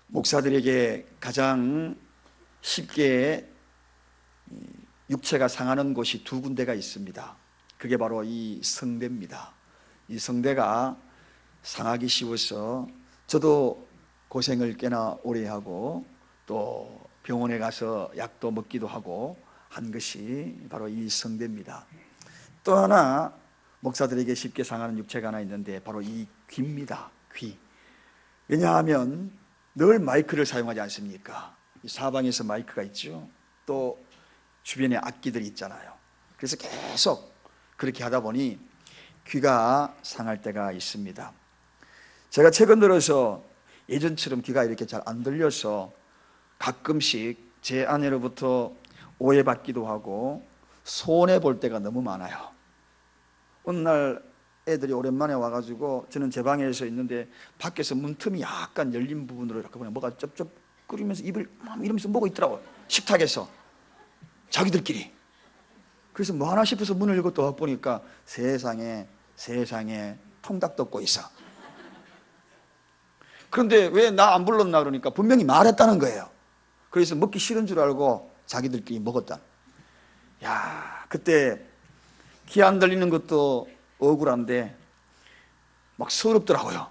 목사들에게 가장 쉽게 육체가 상하는 곳이 두 군데가 있습니다. 그게 바로 이 성대입니다. 이 성대가 상하기 쉬워서 저도 고생을 꽤나 오래 하고 또 병원에 가서 약도 먹기도 하고 한 것이 바로 이 성대입니다. 또 하나 목사들에게 쉽게 상하는 육체가 하나 있는데 바로 이 귀입니다. 귀. 왜냐하면 늘 마이크를 사용하지 않습니까? 이 사방에서 마이크가 있죠. 또 주변에 악기들이 있잖아요. 그래서 계속 그렇게 하다 보니 귀가 상할 때가 있습니다. 제가 최근 들어서 예전처럼 귀가 이렇게 잘 안 들려서 가끔씩 제 아내로부터 오해받기도 하고 손해볼 때가 너무 많아요. 어느 날 애들이 오랜만에 와가지고 저는 제 방에서 있는데 밖에서 문틈이 약간 열린 부분으로 이렇게 보면 뭐가 쩝쩝거리면서 입을 이러면서 뭐가 있더라고요. 식탁에서 자기들끼리. 그래서 뭐 하나 싶어서 문을 열고 또 보니까 세상에 통닭 덮고 있어. 그런데 왜 나 안 불렀나 그러니까 분명히 말했다는 거예요. 그래서 먹기 싫은 줄 알고 자기들끼리 먹었다. 야, 그때 귀 안 들리는 것도 억울한데 막 서럽더라고요.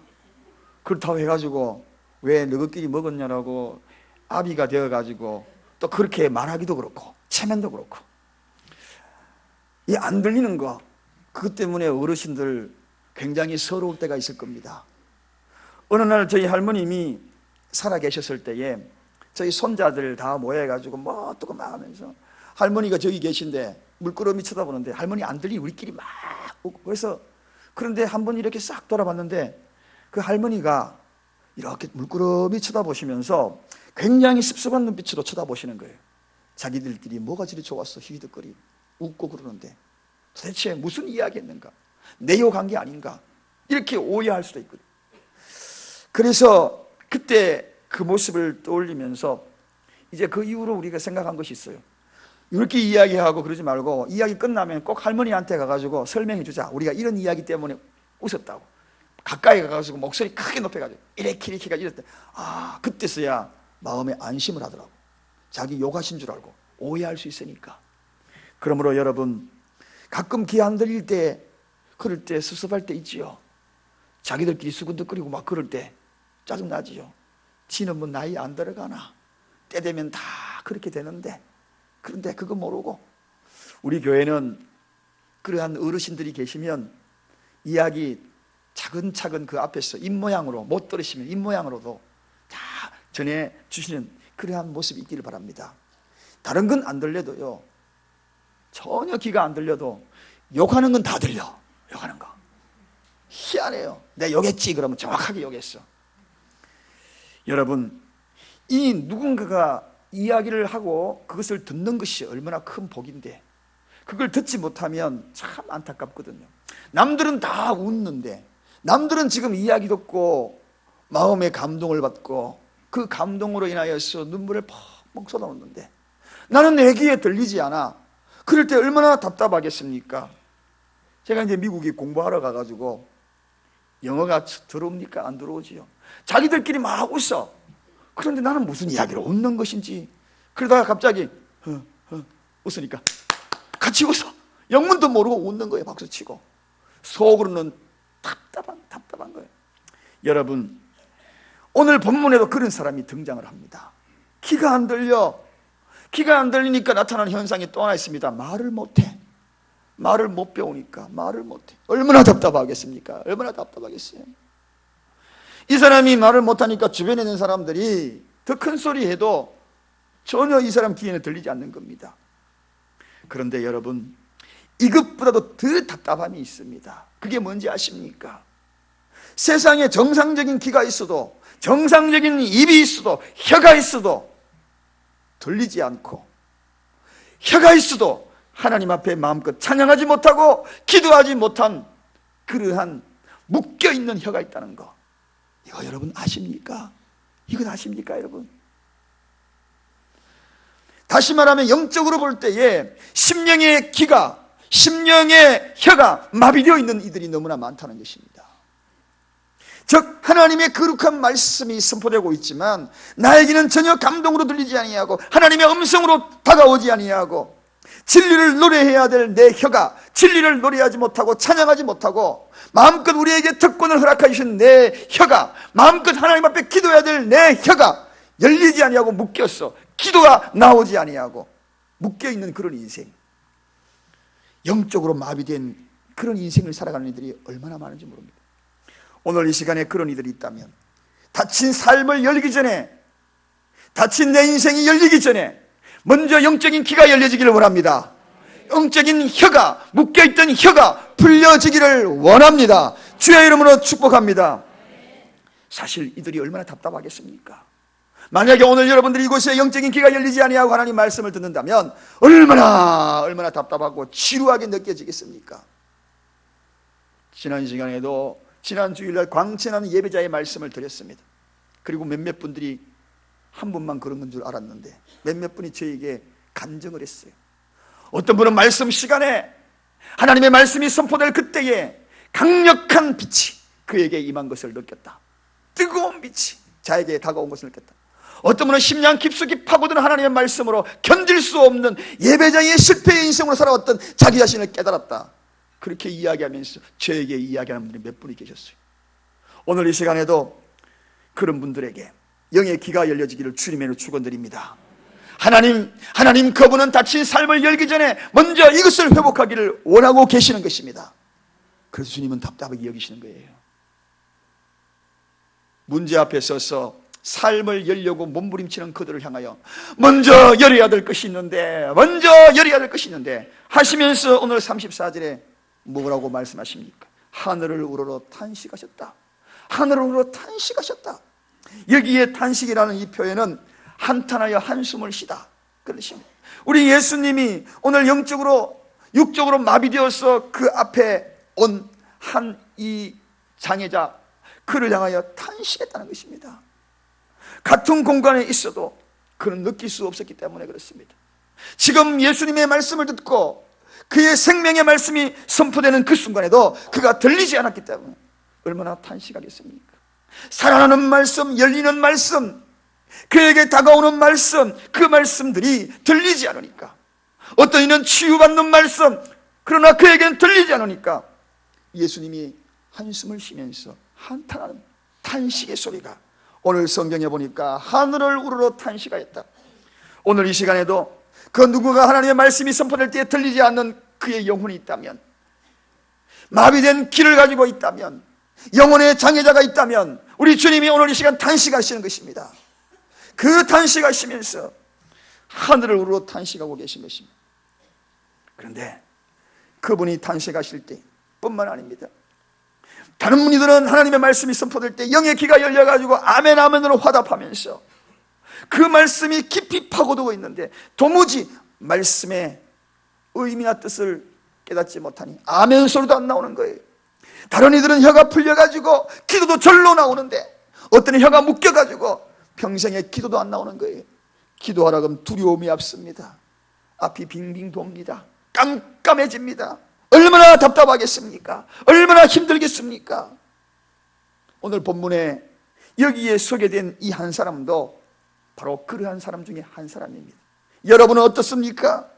그렇다고 해가지고 왜 너희끼리 먹었냐라고 아비가 되어가지고 또 그렇게 말하기도 그렇고 체면도 그렇고 이 안 들리는 거 그것 때문에 어르신들 굉장히 서러울 때가 있을 겁니다. 어느 날 저희 할머님이 살아 계셨을 때에 저희 손자들 다 모여가지고 뭐 어떡고 막 하면서 할머니가 저기 계신데 물끄러미 쳐다보는데 할머니 안 들리 우리끼리 막 웃고 그래서 그런데 한번 이렇게 싹 돌아봤는데 그 할머니가 이렇게 물끄러미 쳐다보시면서 굉장히 습습한 눈빛으로 쳐다보시는 거예요. 자기들끼리 뭐가 저리 좋았어 히히덕거리 웃고 그러는데 도대체 무슨 이야기 했는가 내 욕한 게 아닌가 이렇게 오해할 수도 있거든요. 그래서 그때 그 모습을 떠올리면서 이제 그 이후로 우리가 생각한 것이 있어요. 이렇게 이야기하고 그러지 말고 이야기 끝나면 꼭 할머니한테 가가지고 설명해 주자. 우리가 이런 이야기 때문에 웃었다고. 가까이 가가지고 목소리 크게 높여가지고 이렇게 이랬대. 아, 그때서야 마음에 안심을 하더라고. 자기 욕하신 줄 알고 오해할 수 있으니까. 그러므로 여러분 가끔 귀 안 들릴 때 그럴 때 섭섭할 때 있지요. 자기들끼리 수근덕거리고 막 그럴 때 짜증나지요. 지는 뭐 나이 안 들어가나 때 되면 다 그렇게 되는데 그런데 그거 모르고 우리 교회는 그러한 어르신들이 계시면 이야기 차근차근 그 앞에서 입모양으로 못 들으시면 입모양으로도 다 전해주시는 그러한 모습이 있기를 바랍니다. 다른 건 안 들려도요 전혀 귀가 안 들려도 욕하는 건 다 들려. 욕하는 거 희한해요. 내가 욕했지 그러면 정확하게 욕했어. 여러분 이 누군가가 이야기를 하고 그것을 듣는 것이 얼마나 큰 복인데 그걸 듣지 못하면 참 안타깝거든요. 남들은 다 웃는데 남들은 지금 이야기 듣고 마음의 감동을 받고 그 감동으로 인하여서 눈물을 펑펑 쏟아놓는데 나는 내 귀에 들리지 않아. 그럴 때 얼마나 답답하겠습니까? 제가 이제 미국에 공부하러 가가지고 영어가 들어옵니까? 안 들어오지요. 자기들끼리 막 웃어. 그런데 나는 무슨 이야기로 웃는 것인지 그러다가 갑자기 웃으니까 같이 웃어. 영문도 모르고 웃는 거예요. 박수치고 속으로는 답답한 거예요. 여러분 오늘 본문에도 그런 사람이 등장을 합니다. 귀가 안 들려. 귀가 안 들리니까 나타나는 현상이 또 하나 있습니다. 말을 못해. 말을 못 배우니까 말을 못해. 얼마나 답답하겠습니까? 얼마나 답답하겠어요. 이 사람이 말을 못하니까 주변에 있는 사람들이 더 큰 소리 해도 전혀 이 사람 귀에는 들리지 않는 겁니다. 그런데 여러분 이것보다도 더 답답함이 있습니다. 그게 뭔지 아십니까? 세상에 정상적인 귀가 있어도 정상적인 입이 있어도 혀가 있어도 들리지 않고 혀가 있어도 하나님 앞에 마음껏 찬양하지 못하고 기도하지 못한 그러한 묶여있는 혀가 있다는 거 이거 여러분 아십니까? 이건 아십니까 여러분? 다시 말하면 영적으로 볼 때에 심령의 귀가 심령의 혀가 마비되어 있는 이들이 너무나 많다는 것입니다. 즉 하나님의 거룩한 말씀이 선포되고 있지만 나에게는 전혀 감동으로 들리지 아니하고 하나님의 음성으로 다가오지 아니하고, 진리를 노래해야 될 내 혀가 진리를 노래하지 못하고 찬양하지 못하고, 마음껏 우리에게 특권을 허락하신 내 혀가, 마음껏 하나님 앞에 기도해야 될 내 혀가 열리지 아니하고 묶였어. 기도가 나오지 아니하고 묶여있는 그런 인생, 영적으로 마비된 그런 인생을 살아가는 이들이 얼마나 많은지 모릅니다. 오늘 이 시간에 그런 이들이 있다면, 닫힌 삶을 열기 전에, 닫힌 내 인생이 열리기 전에 먼저 영적인 귀가 열려지기를 원합니다. 영적인 혀가, 묶여있던 혀가 풀려지기를 원합니다. 주의 이름으로 축복합니다. 사실 이들이 얼마나 답답하겠습니까? 만약에 오늘 여러분들이 이곳에 영적인 귀가 열리지 아니하고 하나님 말씀을 듣는다면 얼마나 답답하고 지루하게 느껴지겠습니까? 지난 시간에도 지난 주일날 광천하는 예배자의 말씀을 드렸습니다. 그리고 몇몇 분들이 한 분만 그런 건 줄 알았는데 몇몇 분이 저에게 간증을 했어요. 어떤 분은 말씀 시간에 하나님의 말씀이 선포될 그때에 강력한 빛이 그에게 임한 것을 느꼈다. 뜨거운 빛이 자에게 다가온 것을 느꼈다. 어떤 분은 10년 깊숙이 파고드는 하나님의 말씀으로 견딜 수 없는 예배자의 실패의 인생으로 살아왔던 자기 자신을 깨달았다. 그렇게 이야기하면서 저에게 이야기하는 분들이 몇 분이 계셨어요. 오늘 이 시간에도 그런 분들에게 영의 귀가 열려지기를 주님으로 축원드립니다. 하나님 그분은 닫힌 삶을 열기 전에 먼저 이것을 회복하기를 원하고 계시는 것입니다. 그래서 주님은 답답하게 여기시는 거예요. 문제 앞에 서서 삶을 열려고 몸부림치는 그들을 향하여 먼저 열어야 될 것이 있는데 하시면서 오늘 34절에 뭐라고 말씀하십니까? 하늘을 우러러 탄식하셨다. 하늘을 우러러 탄식하셨다. 여기에 탄식이라는 이 표현은 한탄하여 한숨을 쉬다 그런 뜻입니다. 우리 예수님이 오늘 영적으로 육적으로 마비되어서 그 앞에 온 한 이 장애자, 그를 향하여 탄식했다는 것입니다. 같은 공간에 있어도 그는 느낄 수 없었기 때문에 그렇습니다. 지금 예수님의 말씀을 듣고 그의 생명의 말씀이 선포되는 그 순간에도 그가 들리지 않았기 때문에 얼마나 탄식하겠습니까? 살아나는 말씀, 열리는 말씀, 그에게 다가오는 말씀, 그 말씀들이 들리지 않으니까, 어떤 이는 치유받는 말씀, 그러나 그에게는 들리지 않으니까 예수님이 한숨을 쉬면서 한탄하는 탄식의 소리가 오늘 성경에 보니까 하늘을 우러러 탄식하였다. 오늘 이 시간에도 그 누구가 하나님의 말씀이 선포될 때 들리지 않는 그의 영혼이 있다면, 마비된 귀를 가지고 있다면, 영혼의 장애자가 있다면 우리 주님이 오늘 이 시간 탄식하시는 것입니다. 그 탄식하시면서 하늘을 우러러 탄식하고 계신 것입니다. 그런데 그분이 탄식하실 때 뿐만 아닙니다. 다른 분들은 하나님의 말씀이 선포될 때 영의 귀가 열려가지고 아멘 아멘으로 화답하면서 그 말씀이 깊이 파고들고 있는데 도무지 말씀의 의미나 뜻을 깨닫지 못하니 아멘 소리도 안 나오는 거예요. 다른 이들은 혀가 풀려가지고 기도도 절로 나오는데 어떤 혀가 묶여가지고 평생에 기도도 안 나오는 거예요. 기도하라 그러면 두려움이 앞섭니다. 앞이 빙빙 돕니다. 깜깜해집니다. 얼마나 답답하겠습니까? 얼마나 힘들겠습니까? 오늘 본문에 여기에 소개된 이 한 사람도 바로 그러한 사람 중에 한 사람입니다. 여러분은 어떻습니까?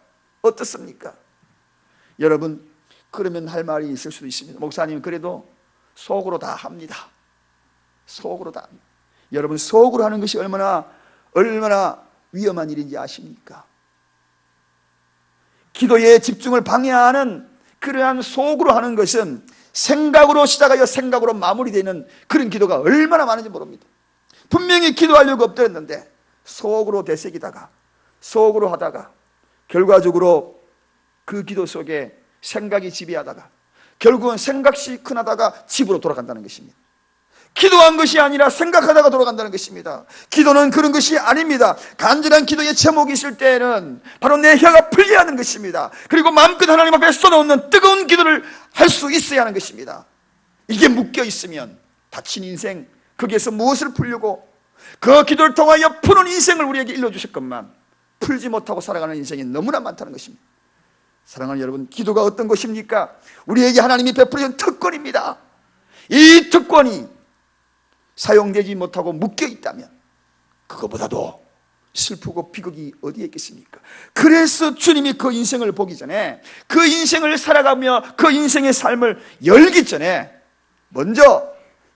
어떻습니까? 여러분, 그러면 할 말이 있을 수도 있습니다. 목사님, 그래도 속으로 다 합니다. 속으로 다 합니다. 여러분, 속으로 하는 것이 얼마나 위험한 일인지 아십니까? 기도의 집중을 방해하는 그러한 속으로 하는 것은 생각으로 시작하여 생각으로 마무리되는 그런 기도가 얼마나 많은지 모릅니다. 분명히 기도하려고 엎드렸는데 속으로 되새기다가 속으로 하다가 결과적으로 그 기도 속에 생각이 지배하다가 결국은 생각씩 하다가 집으로 돌아간다는 것입니다. 기도한 것이 아니라 생각하다가 돌아간다는 것입니다. 기도는 그런 것이 아닙니다. 간절한 기도의 제목이 있을 때에는 바로 내 혀가 풀려야 하는 것입니다. 그리고 마음껏 하나님 앞에 쏟아놓는 뜨거운 기도를 할 수 있어야 하는 것입니다. 이게 묶여 있으면 다친 인생, 거기에서 무엇을 풀려고 그 기도를 통하여 푸는 인생을 우리에게 일러주셨건만 풀지 못하고 살아가는 인생이 너무나 많다는 것입니다. 사랑하는 여러분, 기도가 어떤 것입니까? 우리에게 하나님이 베풀어준 특권입니다. 이 특권이 사용되지 못하고 묶여 있다면 그거보다도 슬프고 비극이 어디에 있겠습니까? 그래서 주님이 그 인생을 보기 전에, 그 인생을 살아가며 그 인생의 삶을 열기 전에 먼저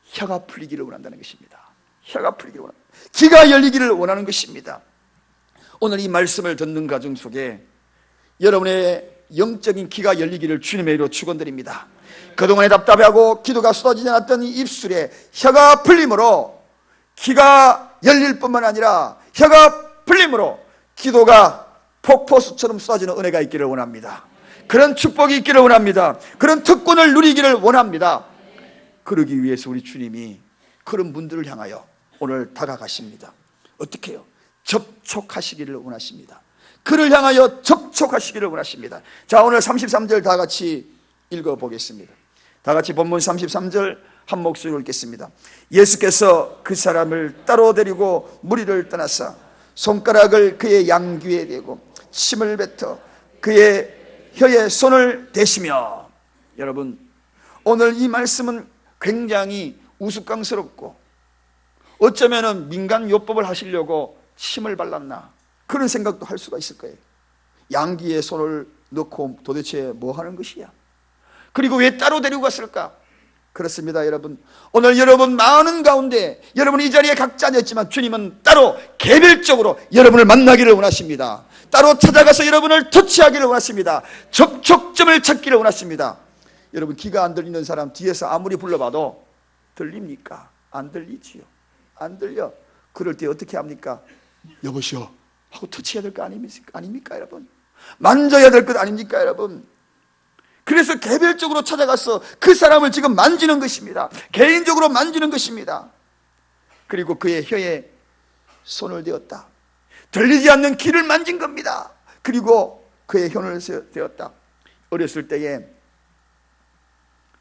혀가 풀리기를 원한다는 것입니다. 혀가 풀리기를 원합니다. 귀가 열리기를 원하는 것입니다. 오늘 이 말씀을 듣는 가정 속에 여러분의 영적인 귀가 열리기를 주님의 이름으로 축원드립니다. 그동안에 답답하고 기도가 쏟아지지 않았던 이 입술에 혀가 풀림으로 귀가 열릴 뿐만 아니라 혀가 풀림으로 기도가 폭포수처럼 쏟아지는 은혜가 있기를 원합니다. 그런 축복이 있기를 원합니다. 그런 특권을 누리기를 원합니다. 그러기 위해서 우리 주님이 그런 분들을 향하여 오늘 다가가십니다. 어떻게 해요? 접촉하시기를 원하십니다. 그를 향하여 접촉하시기를 원하십니다. 자, 오늘 33절 다 같이 읽어보겠습니다. 다 같이 본문 33절 한 목소리로 읽겠습니다. 예수께서 그 사람을 따로 데리고 무리를 떠나사 손가락을 그의 양귀에 대고 침을 뱉어 그의 혀에 손을 대시며. 여러분, 오늘 이 말씀은 굉장히 우스꽝스럽고 어쩌면 민간요법을 하시려고 침을 발랐나 그런 생각도 할 수가 있을 거예요. 양귀에 손을 넣고 도대체 뭐 하는 것이야? 그리고 왜 따로 데리고 갔을까? 그렇습니다, 여러분. 오늘 여러분 많은 가운데 여러분 이 자리에 각자 앉았지만 주님은 따로 개별적으로 여러분을 만나기를 원하십니다. 따로 찾아가서 여러분을 터치하기를 원하십니다. 접촉점을 찾기를 원하십니다. 여러분, 귀가 안 들리는 사람 뒤에서 아무리 불러봐도 들립니까? 안 들리지요. 안 들려. 그럴 때 어떻게 합니까? 여보시오 하고 터치해야 될 거 아닙니까 여러분? 만져야 될 것 아닙니까 여러분? 그래서 개별적으로 찾아가서 그 사람을 지금 만지는 것입니다. 개인적으로 만지는 것입니다. 그리고 그의 혀에 손을 대었다. 들리지 않는 귀를 만진 겁니다. 그리고 그의 혀를 대었다. 어렸을 때에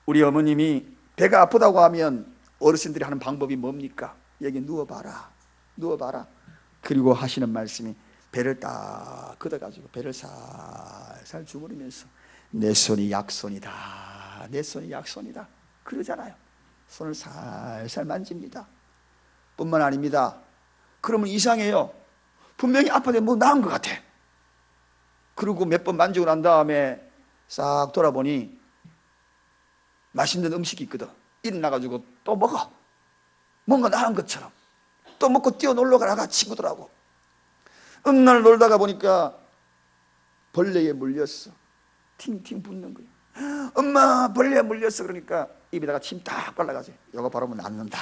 우리 어머님이 배가 아프다고 하면 어르신들이 하는 방법이 뭡니까? 여기 누워봐라, 누워봐라. 그리고 하시는 말씀이 배를 딱 걷어가지고 배를 살살 주무르면서 내 손이 약손이다, 내 손이 약손이다 그러잖아요. 손을 살살 만집니다. 뿐만 아닙니다. 그러면 이상해요. 분명히 아파도 뭐 나은 것 같아. 그리고 몇 번 만지고 난 다음에 싹 돌아보니 맛있는 음식이 있거든. 일어나가지고 또 먹어. 뭔가 나은 것처럼. 또 먹고 뛰어 놀러 가라가 친구들하고. 어느 날 놀다가 보니까 벌레에 물렸어. 팅팅 붓는 거예요. 엄마, 벌레에 물렸어. 그러니까 입에다가 침 딱 발라가지고 이거 바르면 낫는다.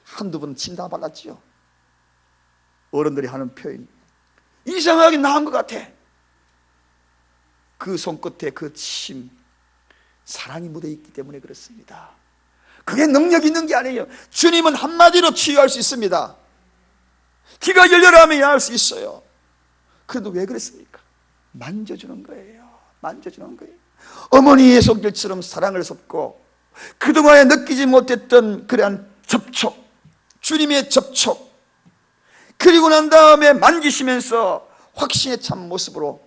한두 번 침 다 발랐지요. 어른들이 하는 표현. 이상하게 나은 것 같아. 그 손끝에 그 침, 사랑이 묻어있기 때문에 그렇습니다. 그게 능력 있는 게 아니에요. 주님은 한마디로 치유할 수 있습니다. 귀가 열려라 하면 할 수 있어요. 그래도 왜 그랬습니까? 만져주는 거예요. 만져주는 거예요. 어머니의 손길처럼 사랑을 쏟고 그동안에 느끼지 못했던 그러한 접촉, 주님의 접촉, 그리고 난 다음에 만지시면서 확신에 찬 모습으로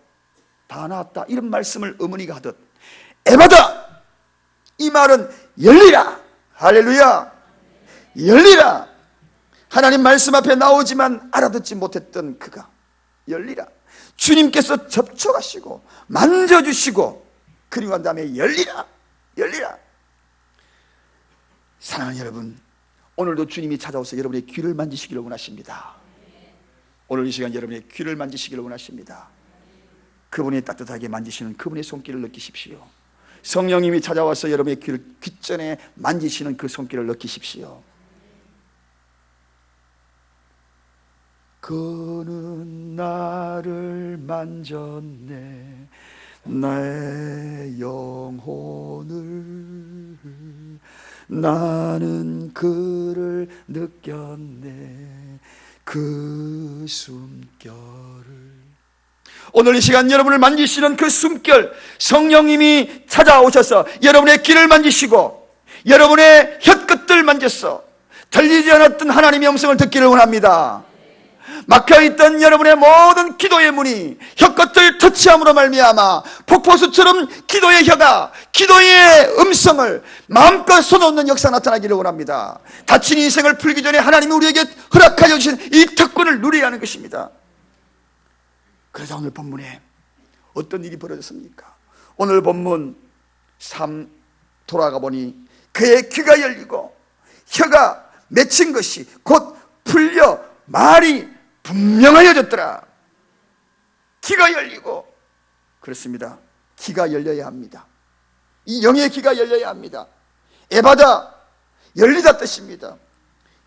다 나았다. 이런 말씀을 어머니가 하듯 에바다! 이 말은 열리라! 할렐루야! 열리라! 하나님 말씀 앞에 나오지만 알아듣지 못했던 그가 열리라! 주님께서 접촉하시고 만져주시고 그리고 난 다음에 열리라! 열리라! 사랑하는 여러분, 오늘도 주님이 찾아오셔서 여러분의 귀를 만지시기를 원하십니다. 오늘 이 시간 여러분의 귀를 만지시기를 원하십니다. 그분이 따뜻하게 만지시는 그분의 손길을 느끼십시오. 성령님이 찾아와서 여러분의 귀를 귓전에 만지시는 그 손길을 느끼십시오. 그는 나를 만졌네, 나의 영혼을, 나는 그를 느꼈네, 그 숨결을. 오늘 이 시간 여러분을 만지시는 그 숨결, 성령님이 찾아오셔서 여러분의 귀를 만지시고 여러분의 혀끝을 만졌어 들리지 않았던 하나님의 음성을 듣기를 원합니다. 막혀있던 여러분의 모든 기도의 문이 혀끝을 터치함으로 말미암아 폭포수처럼 기도의 혀가 기도의 음성을 마음껏 쏟아놓는 역사가 나타나기를 원합니다. 다친 인생을 풀기 전에 하나님이 우리에게 허락하여 주신 이 특권을 누려야 하는 것입니다. 그래서 오늘 본문에 어떤 일이 벌어졌습니까? 오늘 본문 3 돌아가 보니 그의 귀가 열리고 혀가 맺힌 것이 곧 풀려 말이 분명하여졌더라. 귀가 열리고, 그렇습니다. 귀가 열려야 합니다. 이 영의 귀가 열려야 합니다. 에바다, 열리다 뜻입니다.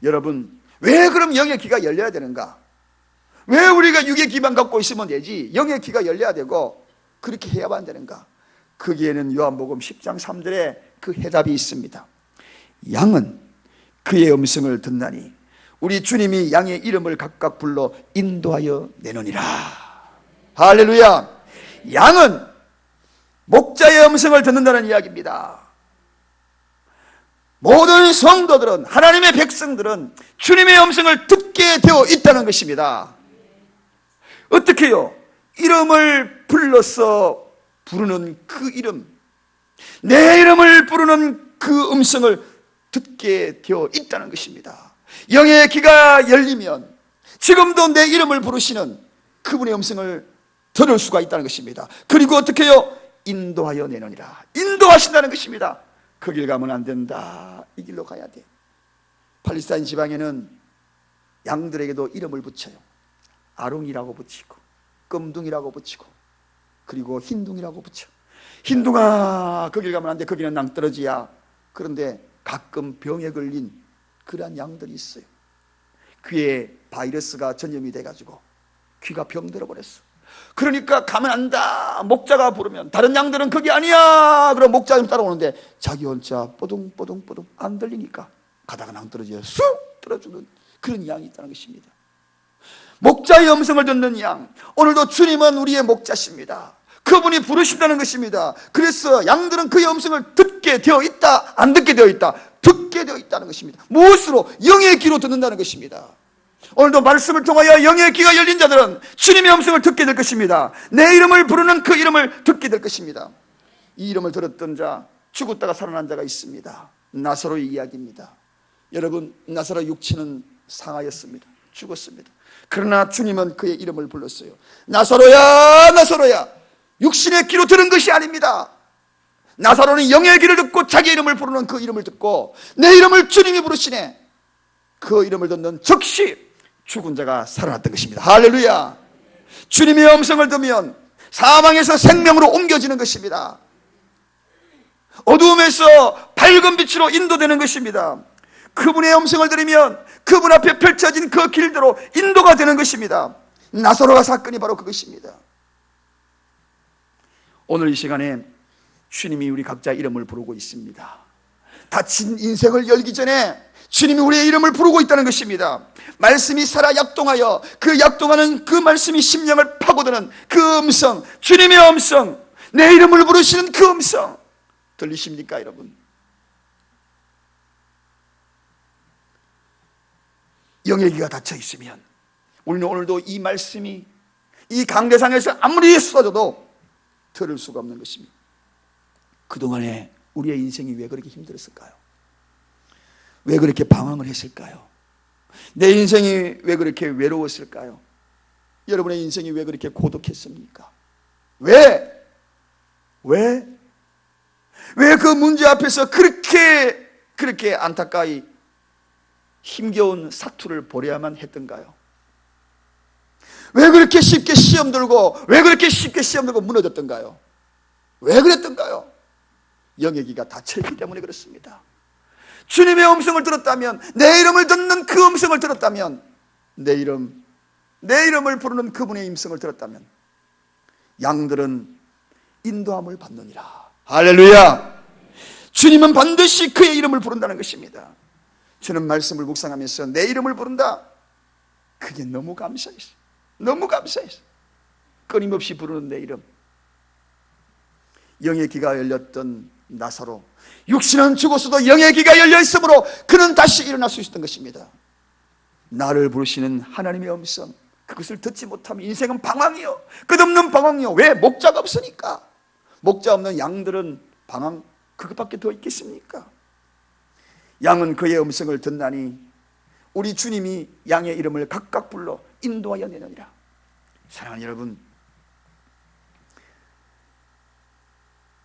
여러분, 왜 그럼 영의 귀가 열려야 되는가? 왜 우리가 육의 귀만 갖고 있으면 되지 영의 귀가 열려야 되고 그렇게 해야만 되는가? 거기에는 요한복음 10장 3절에 그 해답이 있습니다. 양은 그의 음성을 듣나니 우리 주님이 양의 이름을 각각 불러 인도하여 내노니라. 할렐루야. 양은 목자의 음성을 듣는다는 이야기입니다. 모든 성도들은, 하나님의 백성들은 주님의 음성을 듣게 되어 있다는 것입니다. 어떻게요? 이름을 불러서 부르는 그 이름, 내 이름을 부르는 그 음성을 듣게 되어 있다는 것입니다. 영의 귀가 열리면 지금도 내 이름을 부르시는 그분의 음성을 들을 수가 있다는 것입니다. 그리고 어떻게 해요? 인도하여 내노니라. 인도하신다는 것입니다. 그 길 가면 안 된다. 이 길로 가야 돼. 팔레스타인 지방에는 양들에게도 이름을 붙여요. 아롱이라고 붙이고 껌둥이라고 붙이고 그리고 흰둥이라고 붙여. 흰둥아, 그 길 가면 안 돼. 거기는 낭떠러지야. 그런데 가끔 병에 걸린 그러한 양들이 있어요. 귀에 바이러스가 전염이 돼가지고 귀가 병들어 버렸어. 그러니까 가면 안다. 목자가 부르면 다른 양들은 거기 아니야. 그럼 목자 좀 따라오는데 자기 혼자 뽀둥뽀둥뽀둥 안 들리니까 가다가 낭떠러지에 쑥 떨어지는 그런 양이 있다는 것입니다. 목자의 음성을 듣는 양, 오늘도 주님은 우리의 목자십니다. 그분이 부르신다는 것입니다. 그래서 양들은 그의 음성을 듣게 되어 있다, 안 듣게 되어 있다? 듣게 되어 있다는 것입니다. 무엇으로? 영의 귀로 듣는다는 것입니다. 오늘도 말씀을 통하여 영의 귀가 열린 자들은 주님의 음성을 듣게 될 것입니다. 내 이름을 부르는 그 이름을 듣게 될 것입니다. 이 이름을 들었던 자, 죽었다가 살아난 자가 있습니다. 나사로의 이야기입니다. 여러분, 나사로 육체는 상하였습니다. 죽었습니다. 그러나 주님은 그의 이름을 불렀어요. 나사로야, 나사로야. 육신의 귀로 들은 것이 아닙니다. 나사로는 영의 귀를 듣고 자기 이름을 부르는 그 이름을 듣고 내 이름을 주님이 부르시네. 그 이름을 듣는 즉시 죽은 자가 살아났던 것입니다. 할렐루야. 주님의 음성을 들으면 사망에서 생명으로 옮겨지는 것입니다. 어두움에서 밝은 빛으로 인도되는 것입니다. 그분의 음성을 들으면 그분 앞에 펼쳐진 그 길대로 인도가 되는 것입니다. 나사로가 사건이 바로 그것입니다. 오늘 이 시간에 주님이 우리 각자 이름을 부르고 있습니다. 다친 인생을 열기 전에 주님이 우리의 이름을 부르고 있다는 것입니다. 말씀이 살아 약동하여 그 약동하는 그 말씀이 심령을 파고드는 그 음성, 주님의 음성, 내 이름을 부르시는 그 음성 들리십니까 여러분? 영의 귀가 닫혀 있으면 우리는 오늘도 이 말씀이 이 강대상에서 아무리 쏟아져도 들을 수가 없는 것입니다. 그동안에 우리의 인생이 왜 그렇게 힘들었을까요? 왜 그렇게 방황을 했을까요? 내 인생이 왜 그렇게 외로웠을까요? 여러분의 인생이 왜 그렇게 고독했습니까? 왜 그 문제 앞에서 그렇게 안타까이 힘겨운 사투를 벌여야만 했던가요? 왜 그렇게 쉽게 시험 들고 무너졌던가요? 왜 그랬던가요? 영의 귀가 닫혀있기 때문에 그렇습니다. 주님의 음성을 들었다면, 내 이름을 듣는 그 음성을 들었다면, 내 이름을 부르는 그분의 음성을 들었다면 양들은 인도함을 받느니라. 할렐루야. 주님은 반드시 그의 이름을 부른다는 것입니다. 저는 말씀을 묵상하면서 내 이름을 부른다, 그게 너무 감사했어요. 너무 감사했어요. 끊임없이 부르는 내 이름. 영의 귀가 열렸던 나사로, 육신은 죽었어도 영의 귀가 열려 있으므로 그는 다시 일어날 수 있었던 것입니다. 나를 부르시는 하나님의 음성, 그것을 듣지 못하면 인생은 방황이요, 끝없는 방황이요. 왜? 목자가 없으니까. 목자 없는 양들은 방황 그것밖에 더 있겠습니까? 양은 그의 음성을 듣나니 우리 주님이 양의 이름을 각각 불러 인도하여 내느니라. 사랑하는 여러분,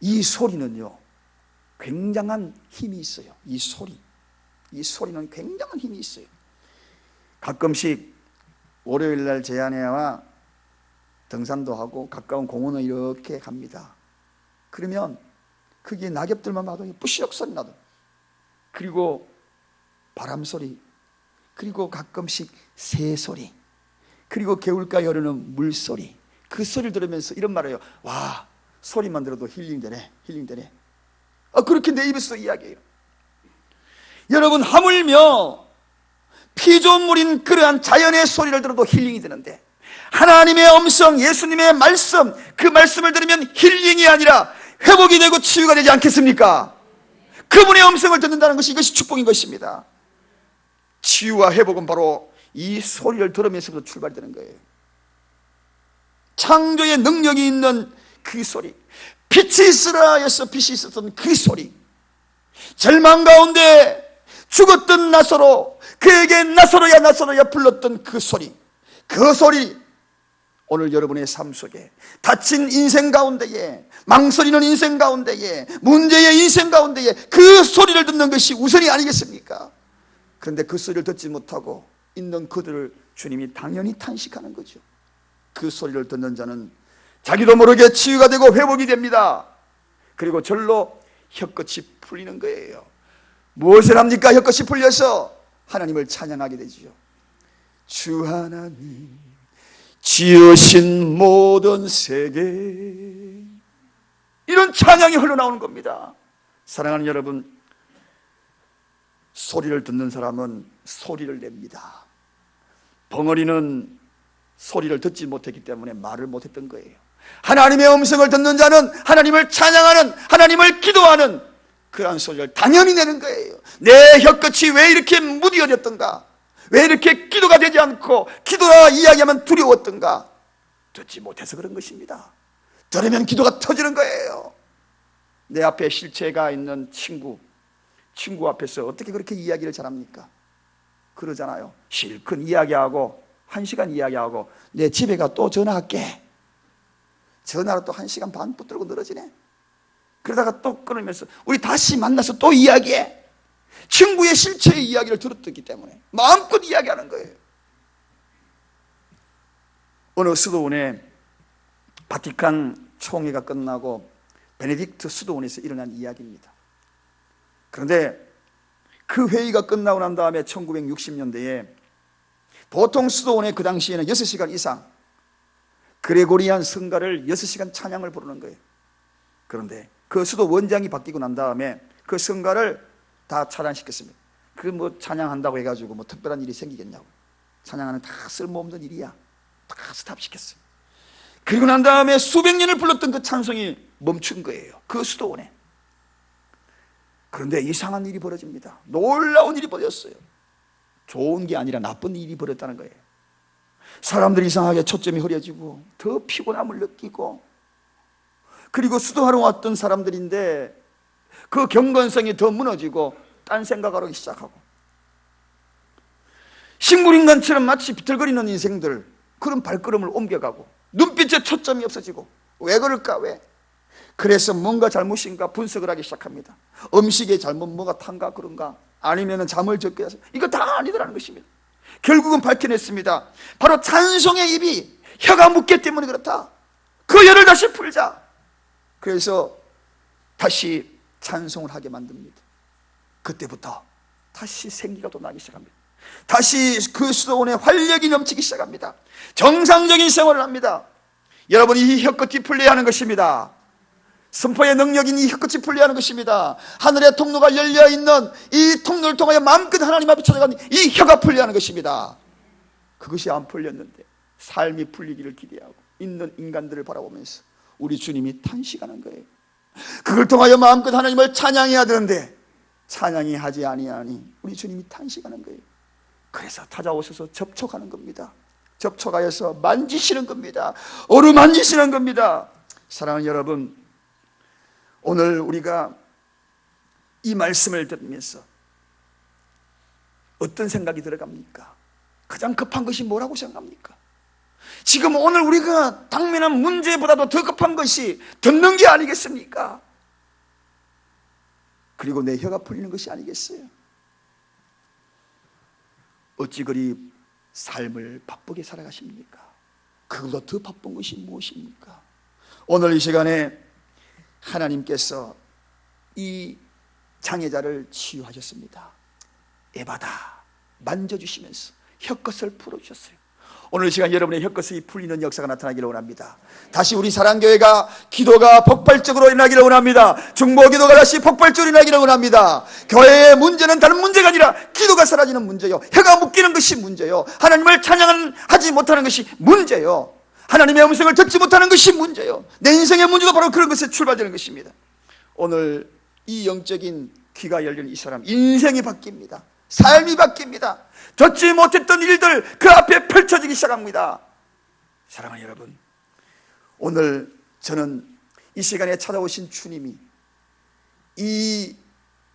이 소리는요 굉장한 힘이 있어요. 이 소리는 굉장한 힘이 있어요. 가끔씩 월요일날 제 아내와 등산도 하고 가까운 공원을 이렇게 갑니다. 그러면 거기에 낙엽들만 봐도 뿌시럭 소리 나도, 그리고 바람 소리, 그리고 가끔씩 새 소리, 그리고 개울가에 흐르는 물소리, 그 소리를 들으면서 이런 말을 해요. 와, 소리만 들어도 힐링되네. 그렇게 내 입에서 이야기해요. 여러분, 하물며 피조물인 그러한 자연의 소리를 들어도 힐링이 되는데, 하나님의 음성, 예수님의 말씀, 그 말씀을 들으면 힐링이 아니라 회복이 되고 치유가 되지 않겠습니까? 그분의 음성을 듣는다는 것이, 이것이 축복인 것입니다. 치유와 회복은 바로 이 소리를 들으면서부터 출발되는 거예요. 창조의 능력이 있는 그 소리, 빛이 있으라 해서 빛이 있었던 그 소리, 절망 가운데 죽었던 나사로, 그에게 나사로야 불렀던 그 소리, 그 소리, 오늘 여러분의 삶 속에 다친 인생 가운데에, 망설이는 인생 가운데에, 문제의 인생 가운데에 그 소리를 듣는 것이 우선이 아니겠습니까? 그런데 그 소리를 듣지 못하고 있는 그들을 주님이 당연히 탄식하는 거죠. 그 소리를 듣는 자는 자기도 모르게 치유가 되고 회복이 됩니다. 그리고 절로 혀끝이 풀리는 거예요. 무엇을 합니까? 혀끝이 풀려서 하나님을 찬양하게 되지요. 주 하나님 지으신 모든 세계, 이런 찬양이 흘러나오는 겁니다. 사랑하는 여러분, 소리를 듣는 사람은 소리를 냅니다. 벙어리는 소리를 듣지 못했기 때문에 말을 못했던 거예요. 하나님의 음성을 듣는 자는 하나님을 찬양하는, 하나님을 기도하는 그러한 소리를 당연히 내는 거예요. 내 혀끝이 왜 이렇게 무디어졌던가, 왜 이렇게 기도가 되지 않고 기도라 이야기하면 두려웠던가, 듣지 못해서 그런 것입니다. 들으면 기도가 터지는 거예요. 내 앞에 실체가 있는 친구 앞에서 어떻게 그렇게 이야기를 잘합니까? 그러잖아요. 실컷 이야기하고 1시간 이야기하고 내 집에 가 또 전화할게, 전화로 또 1시간 반 붙들고 늘어지네. 그러다가 또 끊으면서 우리 다시 만나서 또 이야기해. 친구의 실체의 이야기를 들었기 때문에 마음껏 이야기하는 거예요. 어느 수도원에 바티칸 총회가 끝나고 베네딕트 수도원에서 일어난 이야기입니다. 그런데 그 회의가 끝나고 난 다음에 1960년대에 보통 수도원에 그 당시에는 6시간 이상 그레고리안 성가를 6시간 찬양을 부르는 거예요. 그런데 그 수도 원장이 바뀌고 난 다음에 그 성가를 다 차단시켰습니다. 그 뭐 찬양한다고 해가지고 뭐 특별한 일이 생기겠냐고. 찬양하는 다 쓸모없는 일이야. 다 스탑시켰어요. 그리고 난 다음에 수백 년을 불렀던 그 찬송이 멈춘 거예요. 그 수도원에. 그런데 이상한 일이 벌어집니다. 놀라운 일이 벌어졌어요. 좋은 게 아니라 나쁜 일이 벌어졌다는 거예요. 사람들이 이상하게 초점이 흐려지고 더 피곤함을 느끼고, 그리고 수도하러 왔던 사람들인데 그 경건성이 더 무너지고 딴 생각하기 시작하고, 식물인간처럼 마치 비틀거리는 인생들, 그런 발걸음을 옮겨가고 눈빛에 초점이 없어지고, 왜 그럴까? 왜? 그래서 뭔가 잘못인가 분석을 하기 시작합니다. 음식에 잘못 뭐가 탄가 그런가, 아니면 잠을 적게 해서, 이거 다 아니더라는 것입니다. 결국은 밝혀냈습니다. 바로 찬송의 입이 혀가 묻기 때문에 그렇다. 그 열을 다시 풀자. 그래서 다시 찬송을 하게 만듭니다. 그때부터 다시 생기가 또 나기 시작합니다. 다시 그 수도원에 활력이 넘치기 시작합니다. 정상적인 생활을 합니다. 여러분, 이 혀끝이 풀려야 하는 것입니다. 선포의 능력인 이 혀끝이 풀려야 하는 것입니다. 하늘의 통로가 열려있는 이 통로를 통하여 마음껏 하나님 앞에 찾아가는 이 혀가 풀려야 하는 것입니다. 그것이 안 풀렸는데 삶이 풀리기를 기대하고 있는 인간들을 바라보면서 우리 주님이 탄식하는 거예요. 그걸 통하여 마음껏 하나님을 찬양해야 되는데 찬양이 하지 아니하니 우리 주님이 탄식하는 거예요. 그래서 찾아오셔서 접촉하는 겁니다. 접촉하여서 만지시는 겁니다. 어루만지시는 겁니다. 사랑하는 여러분, 오늘 우리가 이 말씀을 들으면서 어떤 생각이 들어갑니까? 가장 급한 것이 뭐라고 생각합니까? 지금 오늘 우리가 당면한 문제보다도 더 급한 것이 듣는 게 아니겠습니까? 그리고 내 혀가 풀리는 것이 아니겠어요? 어찌 그리 삶을 바쁘게 살아가십니까? 그보다 더 바쁜 것이 무엇입니까? 오늘 이 시간에 하나님께서 이 장애자를 치유하셨습니다. 에바다 만져주시면서 혀끝을 풀어주셨어요. 오늘 이 시간 여러분의 혀끝이 풀리는 역사가 나타나기를 원합니다. 다시 우리 사랑교회가 기도가 폭발적으로 일어나기를 원합니다. 중보기도가 다시 폭발적으로 일어나기를 원합니다. 교회의 문제는 다른 문제가 아니라 기도가 사라지는 문제요, 혀가 묶이는 것이 문제요, 하나님을 찬양하지 못하는 것이 문제요, 하나님의 음성을 듣지 못하는 것이 문제요. 내 인생의 문제도 바로 그런 것에 출발되는 것입니다. 오늘 이 영적인 귀가 열린 이 사람 인생이 바뀝니다. 삶이 바뀝니다. 듣지 못했던 일들 그 앞에 펼쳐지기 시작합니다. 사랑하는 여러분, 오늘 저는 이 시간에 찾아오신 주님이 이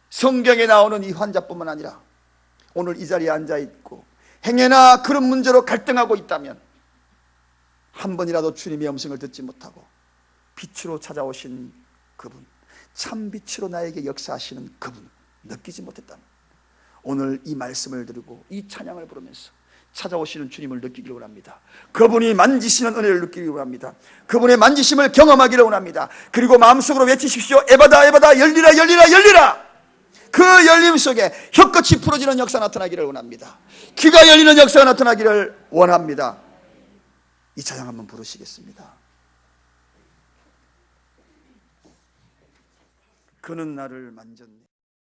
성경에 나오는 이 환자뿐만 아니라 오늘 이 자리에 앉아있고 행여나 그런 문제로 갈등하고 있다면 한 번이라도 주님의 음성을 듣지 못하고 빛으로 찾아오신 그분, 참 빛으로 나에게 역사하시는 그분 느끼지 못했다면 오늘 이 말씀을 들고 이 찬양을 부르면서 찾아오시는 주님을 느끼기를 원합니다. 그분이 만지시는 은혜를 느끼기를 원합니다. 그분의 만지심을 경험하기를 원합니다. 그리고 마음속으로 외치십시오. 에바다 에바다 열리라 열리라 열리라. 그 열림 속에 혀끝이 풀어지는 역사 나타나기를 원합니다. 귀가 열리는 역사가 나타나기를 원합니다. 이 찬양 한번 부르시겠습니다. 그는 나를 만졌네.